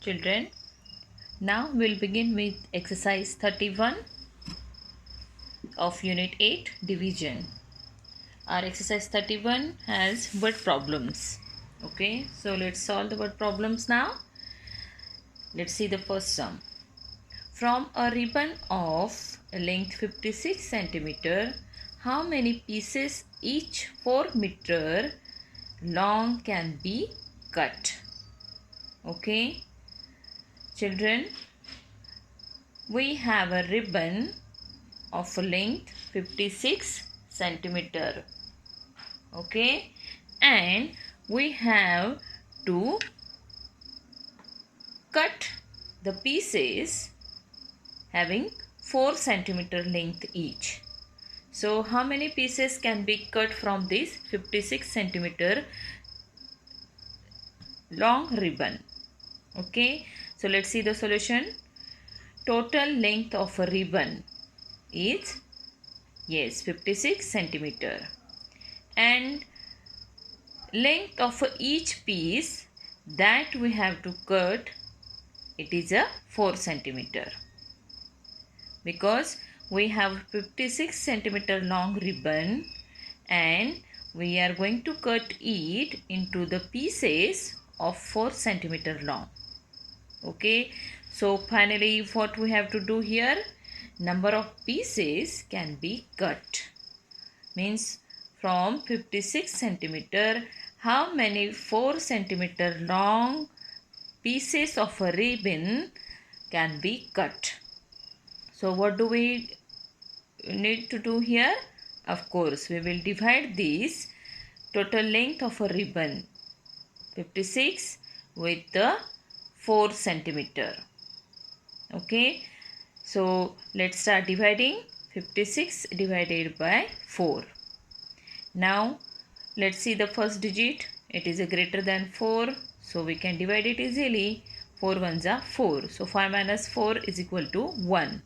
Children, now we'll begin with exercise 31 of unit 8 division. Our exercise 31 has word problems. Okay, so let's solve the word problems now. Let's see the first sum. From a ribbon of length 56 centimeter, how many pieces each 4 meter long can be cut? Okay, children, we have a ribbon of length 56 centimeter. Okay, and we have to cut the pieces having 4 centimeter length each. So how many pieces can be cut from this 56 centimeter long ribbon? Okay, so let's see the solution. Total length of a ribbon is 56 centimeter, and length of each piece that we have to cut, it is a 4 centimeter, because we have 56 centimeter long ribbon and we are going to cut it into the pieces of 4 centimeter long. Okay, so finally what we have to do here, number of pieces can be cut, means from 56 centimeter, how many 4 centimeter long pieces of a ribbon can be cut. So what do we need to do here? Of course, we will divide this total length of a ribbon 56 with the 4 centimeter. Okay, so let's start dividing. 56 divided by 4. Now let's see the first digit. It is a greater than 4, so we can divide it easily. 4 ones are 4, so 5 minus 4 is equal to 1.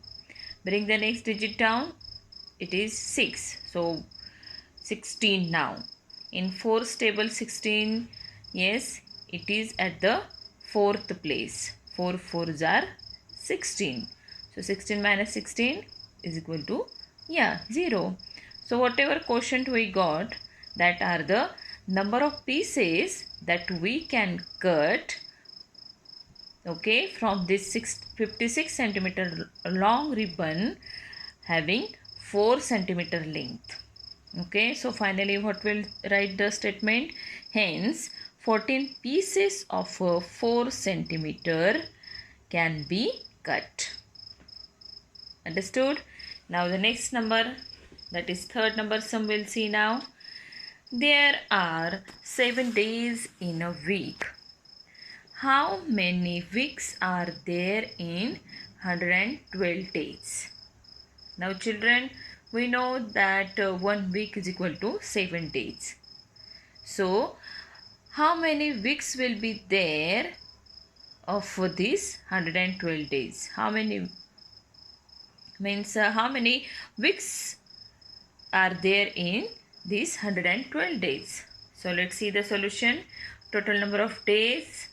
Bring the next digit down, it is 6, so 16 now. In 4's table 16, yes, it is at the 4th place. 4 4s are 16. So 16 minus 16 is equal to 0. So whatever quotient we got, that are the number of pieces that we can cut, okay, from this 56 centimeter long ribbon having 4 centimeter length. Okay, so finally what will write the statement? Hence 14 pieces of 4 centimeter can be cut. Understood? Now the next number, that is third number sum, we'll see now. There are 7 days in a week. How many weeks are there in 112 days? Now children, we know that 1 week is equal to 7 days. So how many weeks will be there of this 112 days? How many means how many weeks are there in these 112 days? So let's see the solution. Total number of days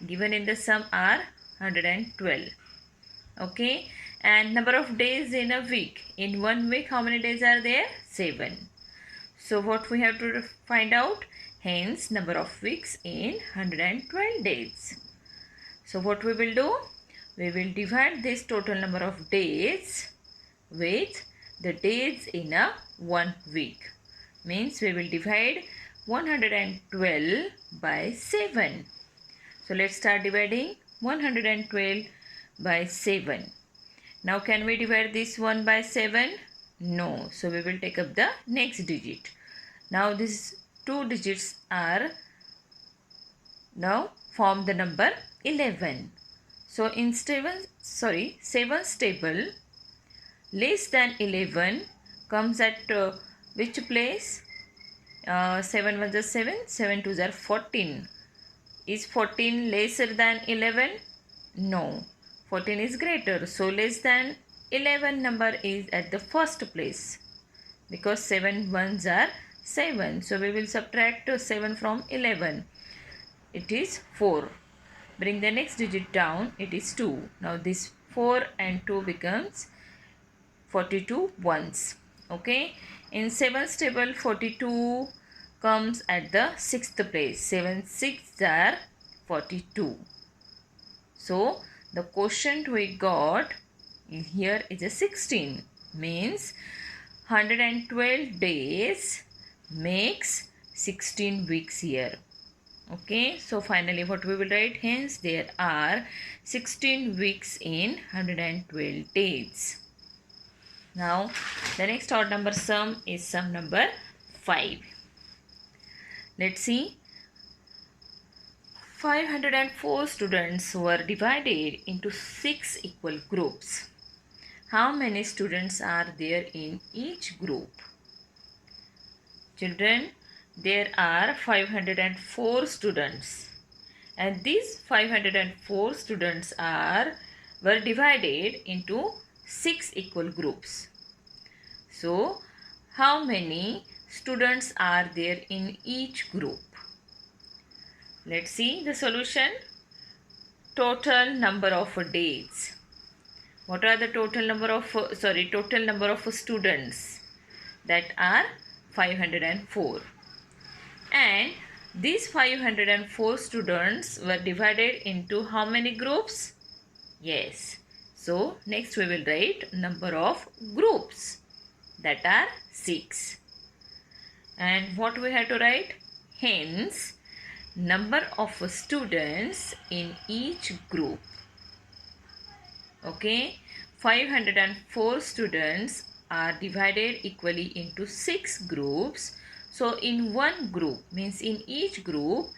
given in the sum are 112. Okay, and number of days in a week. In 1 week, how many days are there? 7. So what we have to find out? Hence number of weeks in 112 days. So what we will do? We will divide this total number of days with the days in a 1 week. Means we will divide 112 by 7. So let's start dividing 112 by 7. Now can we divide this 1 by 7? No. So we will take up the next digit. Now these two digits are now form the number 11. So in 7's table, less than 11 comes at which place? 7 ones are 7, 7 twos are 14. Is 14 lesser than 11? No. 14 is greater. So less than 11 number is at the first place, because 7 ones are 7. So we will subtract 7 from 11. It is 4. Bring the next digit down, it is 2. Now this 4 and 2 becomes 42 ones. Okay, in 7's table 42 comes at the 6th place. 7 6 are 42. So the quotient we got here is a 16, means 112 days makes 16 weeks here. Okay, so finally what we will write? Hence there are 16 weeks in 112 days. Now the next odd number sum is sum number 5. Let's see. 504 students were divided into 6 equal groups. How many students are there in each group? Children, there are 504 students, and these 504 students were divided into 6 equal groups. So, how many students are there in each group? Let's see the solution. Total number of days. What are the total number of students? That are 504. And these 504 students were divided into how many groups? Yes. So next we will write number of groups, that are 6. And what we have to write? Hence, number of students in each group. Okay, 504 students are divided equally into 6 groups. So in one group, means in each group,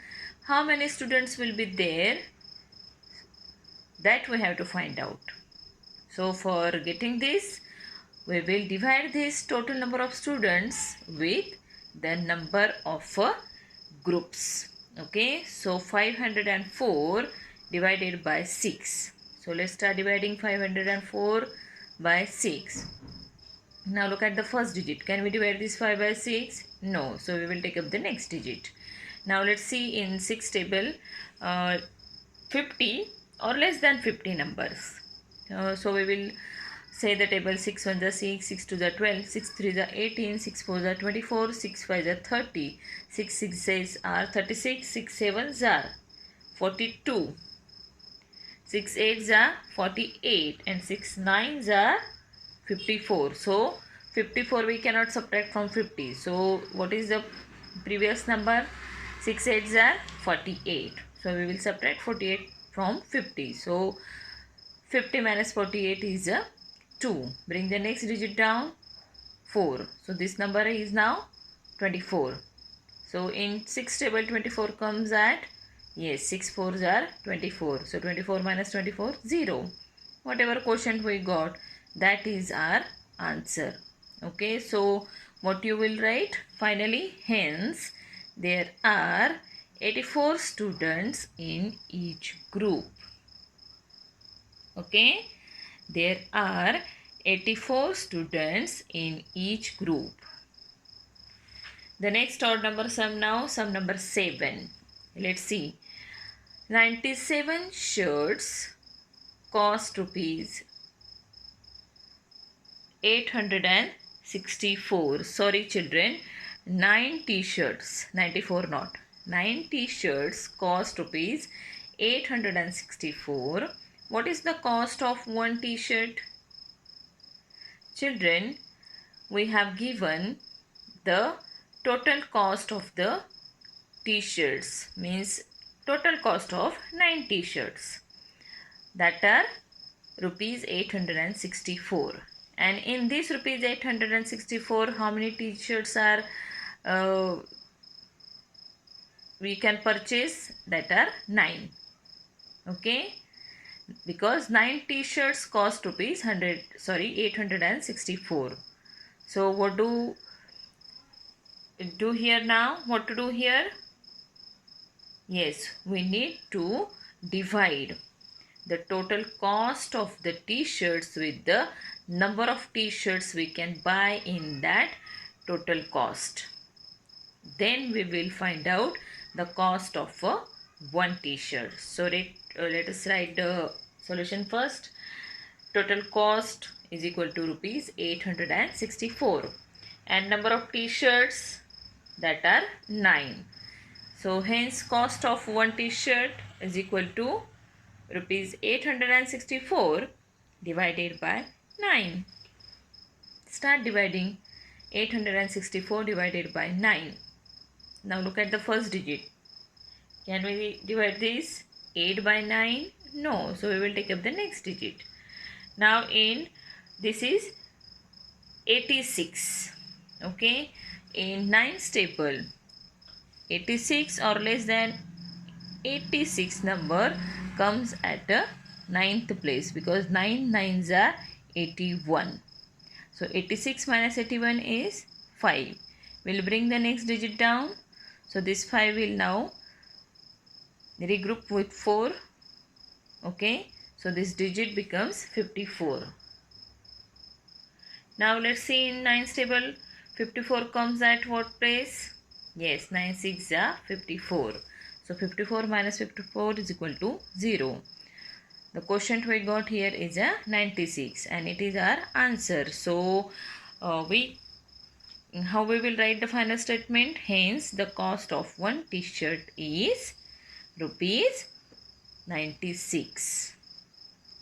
how many students will be there? That we have to find out. So for getting this, we will divide this total number of students with the number of groups. Okay, so 504 divided by 6. So let's start dividing 504 by 6. Now look at the first digit. Can we divide this 5 by 6? No. So we will take up the next digit. Now let's see in 6 table 50 or less than 50 numbers. So we will say the table 6 1 is 6, 6 2 is 12, 6 3 is 18, 6 4 is 24, 6 5 is 30, 6 6 is 36, 6 7 is 42, 6 8 is 48, and 6 9 is 54. So 54 we cannot subtract from 50. So what is the previous number? 6 8 is 48. So we will subtract 48 from 50. So 50 minus 48 is 2. Bring the next digit down, 4. So this number is now 24. So in 6 table 24 comes at, yes, 6 4s are 24. So 24 minus 24, 0. Whatever quotient we got, that is our answer. Okay, so what you will write? Finally, hence, there are 84 students in each group. Okay, there are 84 students in each group. The next odd number sum now, sum number 7. Let's see. 97 shirts cost rupees 864. Sorry children, 9 t-shirts, 94 not. 9 t-shirts cost rupees 864. What is the cost of one t-shirt? Children, we have given the total cost of the t-shirts, means total cost of 9 t-shirts, that are rupees 864. And in this rupees 864, how many t-shirts are we can purchase? That are 9. Okay, because 9 t-shirts cost rupees 864. So what do here now? What to do here? Yes, we need to divide the total cost of the t-shirts with the number of t-shirts we can buy in that total cost. Then we will find out the cost of one t-shirt. So let us write the solution first. Total cost is equal to rupees 864 and number of t-shirts that are 9. So hence cost of one t-shirt is equal to rupees 864 divided by 9. Start dividing 864 divided by 9. Now look at the first digit. Can we divide this 8 by 9? No. So we will take up the next digit. Now this is 86. Okay. In 9's table, 86 or less than 86 number comes at the 9th place because 9 nines are 81. So 86 minus 81 is 5. We'll bring the next digit down. So this 5 will now regroup with 4. Okay. So this digit becomes 54. Now let's see in 9's table. 54 comes at what place? Yes, 9 6 are 54. So 54 minus 54 is equal to 0. The quotient we got here is a 96 and it is our answer. So how we will write the final statement? Hence the cost of one t-shirt is rupees 96.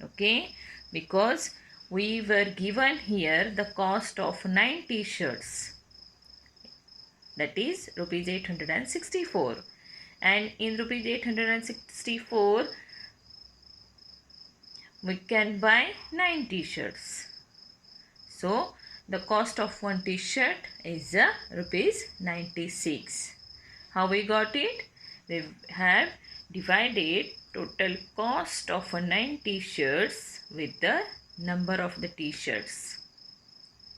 Okay, because we were given here the cost of 9 t-shirts, that is rupees 864, and in rupees 864 we can buy 9 t-shirts. So the cost of one t-shirt is rupees 96. How we got it? We have divided total cost of 9 t-shirts with the number of the t-shirts.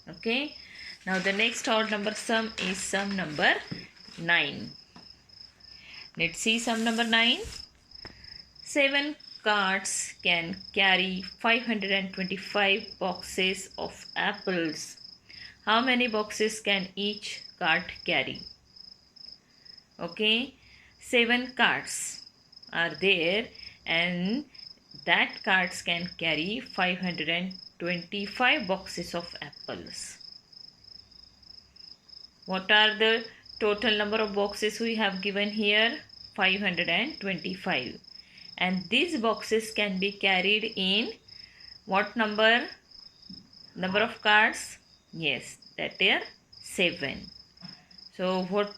Okay. Now the next odd number sum is sum number 9. Let's see sum number 9. 7 carts can carry 525 boxes of apples. How many boxes can each cart carry? Okay, 7 carts are there and that carts can carry 525 boxes of apples. What are the total number of boxes we have given here? 525. And these boxes can be carried in what number? Number of carts? Yes, that are 7. So what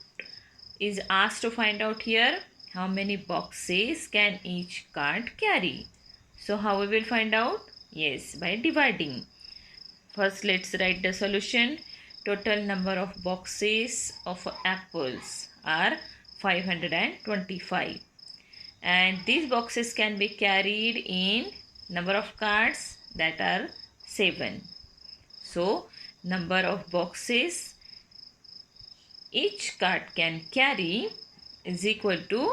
is asked to find out here? How many boxes can each cart carry? So how we will find out? Yes, by dividing. First let's write the solution. Total number of boxes of apples are 525. And these boxes can be carried in number of carts, that are 7. So number of boxes each cart can carry is equal to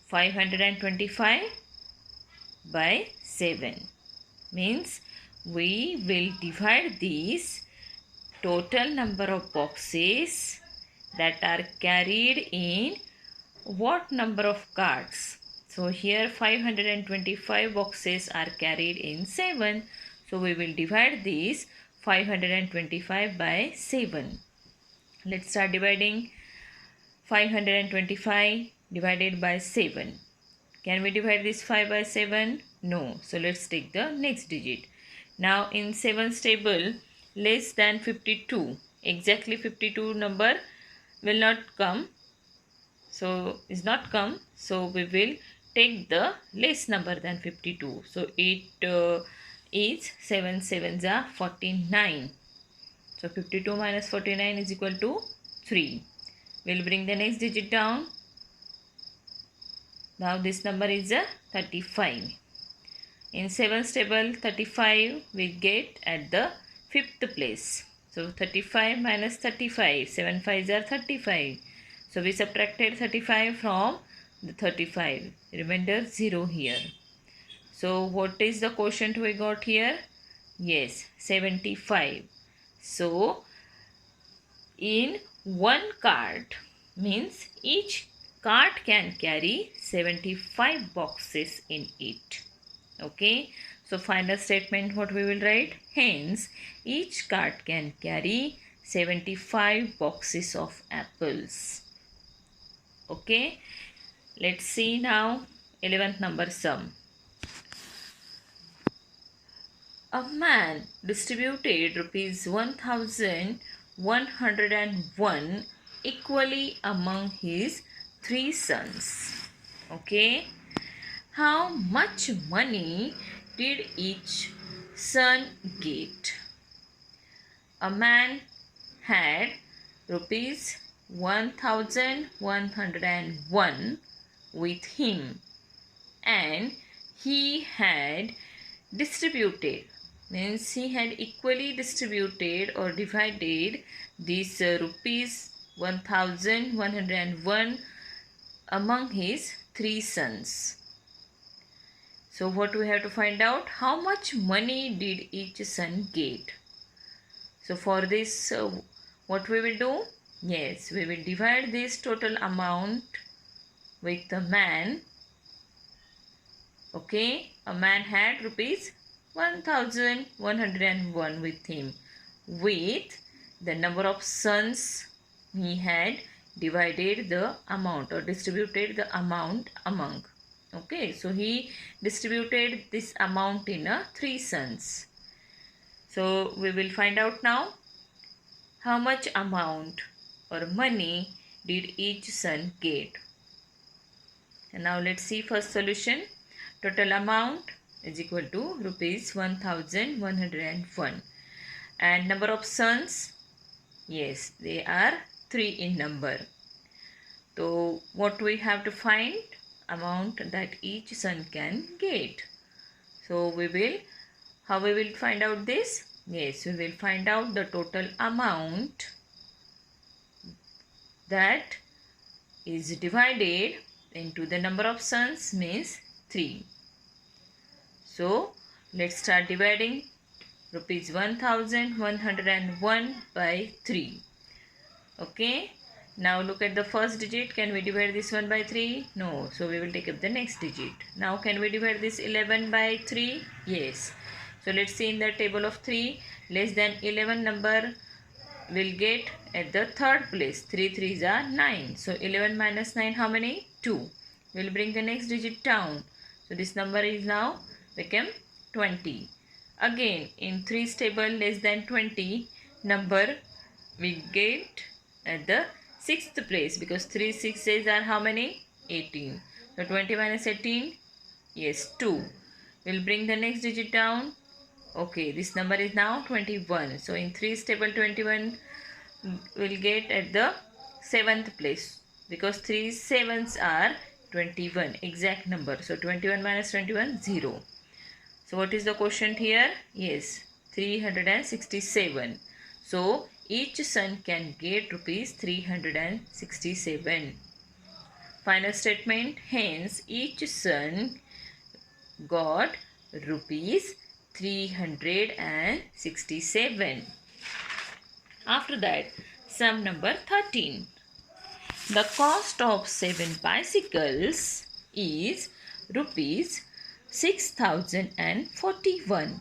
525 by 7. Means we will divide these total number of boxes that are carried in what number of carts. So here 525 boxes are carried in 7. So we will divide these 525 by 7. Let's start dividing. 525 divided by 7. Can we divide this 5 by 7? No. So let's take the next digit. Now in 7's table, less than 52. Exactly 52 number will not come. So is not come. So we will take the less number than 52. So it is 7 7s are 49. So 52 minus 49 is equal to 3. We'll bring the next digit down. Now this number is 35. In 7's table, 35 we get at the 5th place. So 35 minus 35. 7 5s are 35. So we subtracted 35 from the 35. Remainder 0 here. So what is the quotient we got here? Yes, 75. So in one cart, means each cart can carry 75 boxes in it. Okay, so final statement what we will write? Hence, each cart can carry 75 boxes of apples. Okay, let's see now 11th number sum. A man distributed rupees 1101 equally among his three sons. Okay, how much money did each son get? A man had rupees 1101 with him, and he had distributed, means he had equally distributed or divided this rupees 1101 among his three sons. So what we have to find out? How much money did each son get? So for this, what we will do? Yes, we will divide this total amount with the man. Okay, a man had rupees 1101 with him, with the number of sons he had divided the amount or distributed the amount among. Okay, so he distributed this amount in three sons. So we will find out now how much amount or money did each son get. And now let's see first solution. Total amount is equal to rupees 1101. And number of sons, yes, they are 3 in number. So what we have to find? Amount that each son can get. So how we will find out this? Yes, we will find out the total amount that is divided into the number of sons, means 3. So let's start dividing rupees 1101 by 3. Okay, now look at the first digit. Can we divide this one by 3? No. So we will take up the next digit. Now can we divide this 11 by 3? Yes. So let's see in the table of 3, less than 11 number will get at the third place. 3 3s are 9. So 11 minus 9, how many? 2. We'll bring the next digit down. So this number is now become 20. Again, in 3's table, less than 20 number we get at the 6th place, because 3 6s are how many? 18. So 20 minus 18, yes, 2. We'll bring the next digit down. Okay, this number is now 21. So in 3's table, 21 will get at the 7th place, because 3 7s are 21, exact number. So 21 minus 21, 0. So what is the quotient here? Yes, 367. So each son can get rupees 367. Final statement. Hence each son got rupees 367. After that, sum number 13. The cost of 7 bicycles is rupees 6041.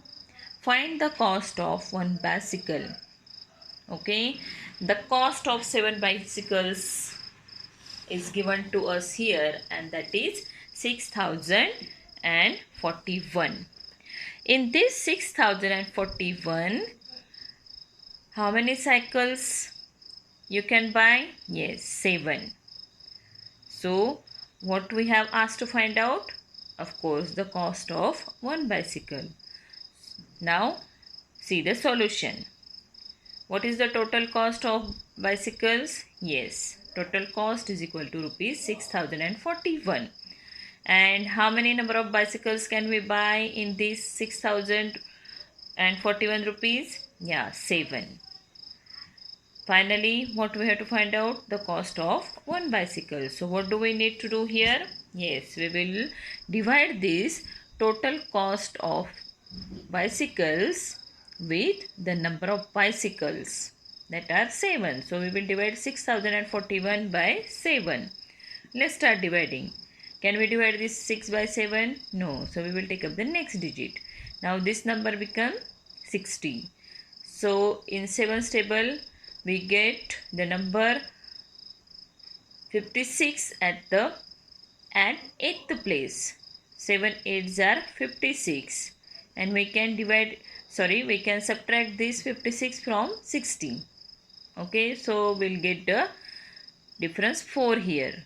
Find the cost of one bicycle. Okay, the cost of 7 bicycles is given to us here, and that is 6041. In this 6041, how many cycles you can buy? Yes, 7. So what we have asked to find out? Of course, the cost of one bicycle. Now see the solution. What is the total cost of bicycles? Yes, total cost is equal to rupees 6041. And how many number of bicycles can we buy in this 6041 rupees? Yeah, 7. Finally, what we have to find out? The cost of one bicycle. So what do we need to do here? Yes, we will divide this total cost of bicycles with the number of bicycles, that are 7. So we will divide 6041 by 7. Let's start dividing. Can we divide this 6 by 7? No. So we will take up the next digit. Now this number become 60. So in 7's table we get the number 56 at 8th place. 7 8s are 56, and we can subtract this 56 from 60. Okay, so we'll get the difference 4 here.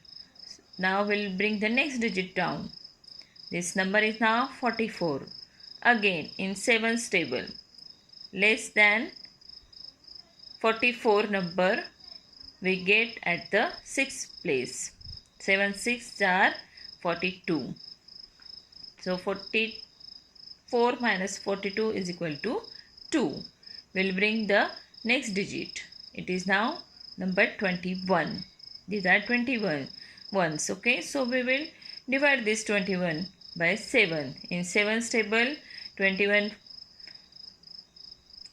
Now we'll bring the next digit down. This number is now 44. Again in 7's table, less than 44 number we get at the 6th place. 7 6 are 42. So 44 minus 42 is equal to 2. We'll bring the next digit. It is now number 21. These are 21 ones. Okay, so we will divide this 21 by 7. In 7's table, 21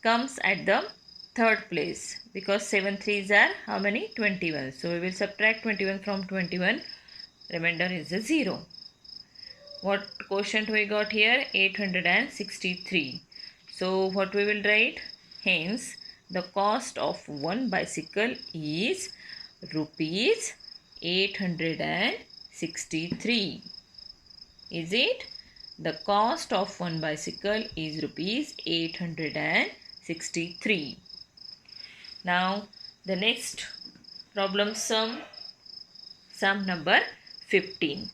comes at the 3rd place because 7 3s are how many? 21. So we will subtract 21 from 21. Remainder is a 0. What quotient we got here? 863. So what we will write? Hence, the cost of one bicycle is rupees 863. Is it? The cost of one bicycle is rupees 863. Now the next problem sum number 15.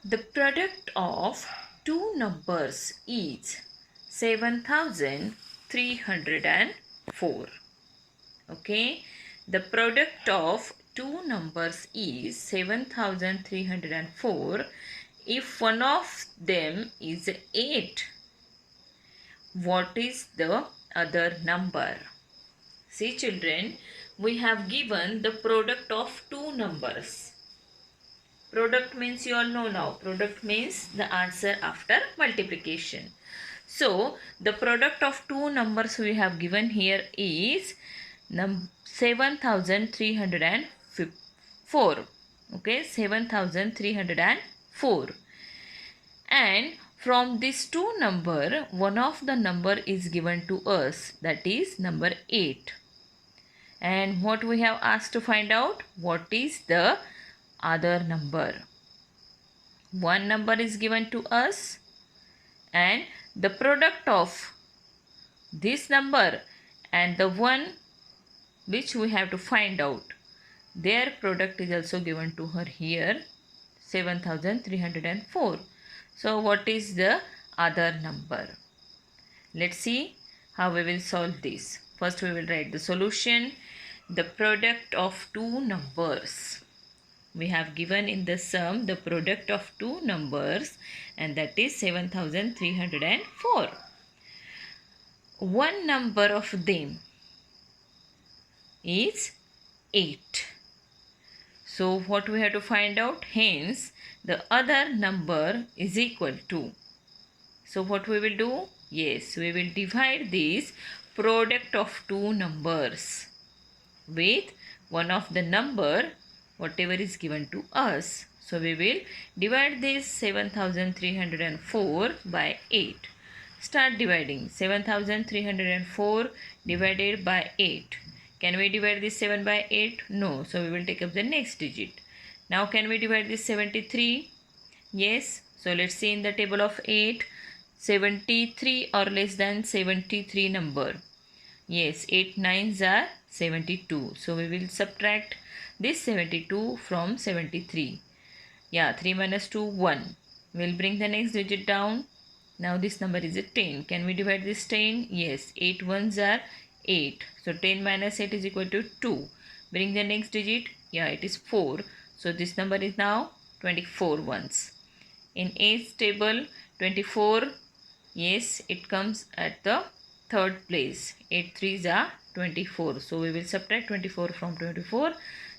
The product of two numbers is 7304. Okay, the product of two numbers is 7304. If one of them is 8, what is the other number? See children, we have given the product of two numbers. Product means you all know now. Product means the answer after multiplication. So the product of two numbers we have given here is 7304. Okay, 7304. And from this two number, one of the number is given to us, that is number 8. And what we have asked to find out? What is the other number? One number is given to us, and the product of this number and the one which we have to find out, their product is also given to her here, 7304. So what is the other number? Let's see how we will solve this. First we will write the solution. The product of two numbers. We have given in the sum the product of two numbers, and that is 7304. One number of them is 8. So what we have to find out? Hence the other number is equal to. So what we will do? Yes, we will divide this product of two numbers with one of the number whatever is given to us. So we will divide this 7304 by 8. Start dividing. 7304 divided by 8. Can we divide this 7 by 8? No. So we will take up the next digit. Now can we divide this 73? Yes. So let's see in the table of 8. 73 or less than 73 number. Yes, 8 9s are 72. So we will subtract this 72 from 73. Yeah, 3 minus 2, 1. We'll bring the next digit down. Now this number is a 10. Can we divide this 10? Yes, 8 1s are 8. So 10 minus 8 is equal to 2. Bring the next digit. Yeah, it is 4. So this number is now 24 ones. In 8's table, 24. Yes, it comes at the 3rd place. 8 3s are 24. So we will subtract 24 from 24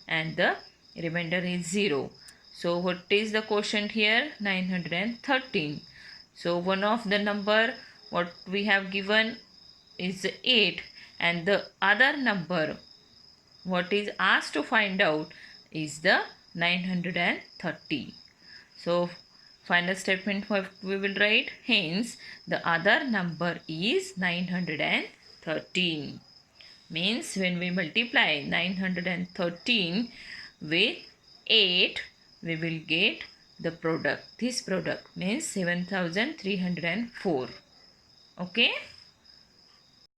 and the remainder is 0. So what is the quotient here? 913. So one of the number what we have given is 8, and the other number what is asked to find out is the 930. So final statement what we will write, hence the other number is 913. Means when we multiply 913 with 8, we will get the product. This product means 7304. Okay.